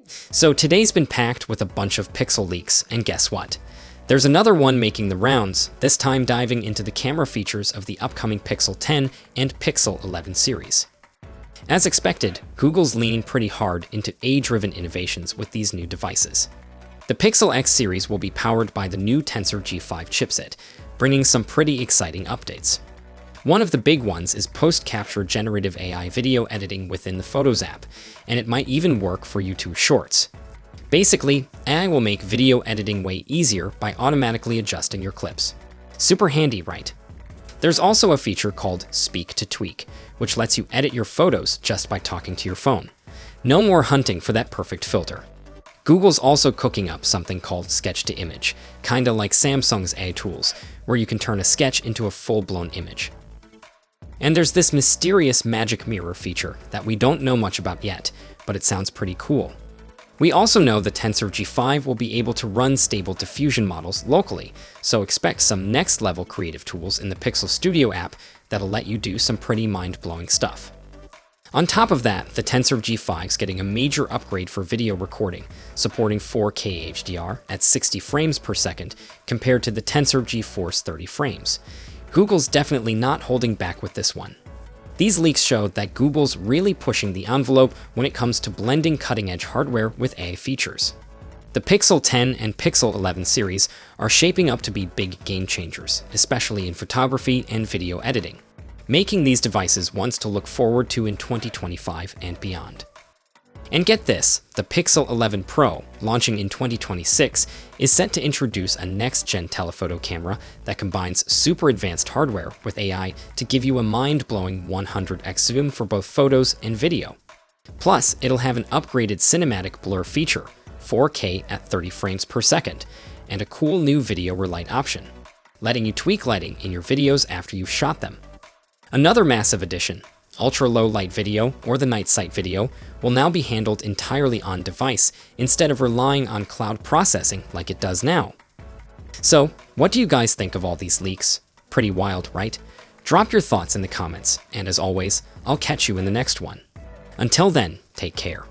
So today's been packed with a bunch of Pixel leaks, and guess what? There's another one making the rounds, this time diving into the camera features of the upcoming Pixel 10 and Pixel 11 series. As expected, Google's leaning pretty hard into AI-driven innovations with these new devices. The Pixel X series will be powered by the new Tensor G5 chipset, bringing some pretty exciting updates. One of the big ones is post-capture generative AI video editing within the Photos app, and it might even work for YouTube Shorts. Basically, AI will make video editing way easier by automatically adjusting your clips. Super handy, right? There's also a feature called Speak to Tweak, which lets you edit your photos just by talking to your phone. No more hunting for that perfect filter. Google's also cooking up something called Sketch to Image, kinda like Samsung's AI tools, where you can turn a sketch into a full-blown image. And there's this mysterious magic mirror feature that we don't know much about yet, but it sounds pretty cool. We also know the Tensor G5 will be able to run stable diffusion models locally, so expect some next-level creative tools in the Pixel Studio app that'll let you do some pretty mind-blowing stuff. On top of that, the Tensor G5's getting a major upgrade for video recording, supporting 4K HDR at 60 frames per second compared to the Tensor G4's 30 frames. Google's definitely not holding back with this one. These leaks showed that Google's really pushing the envelope when it comes to blending cutting-edge hardware with AI features. The Pixel 10 and Pixel 11 series are shaping up to be big game changers, especially in photography and video editing, making these devices ones to look forward to in 2025 and beyond. And get this, the Pixel 11 Pro, launching in 2026, is set to introduce a next-gen telephoto camera that combines super advanced hardware with AI to give you a mind-blowing 100x zoom for both photos and video. Plus, it'll have an upgraded cinematic blur feature, 4K at 30 frames per second, and a cool new video relight option, letting you tweak lighting in your videos after you've shot them. Another massive addition, ultra-low light video, or the night sight video, will now be handled entirely on device instead of relying on cloud processing like it does now. So, what do you guys think of all these leaks? Pretty wild, right? Drop your thoughts in the comments, and as always, I'll catch you in the next one. Until then, take care.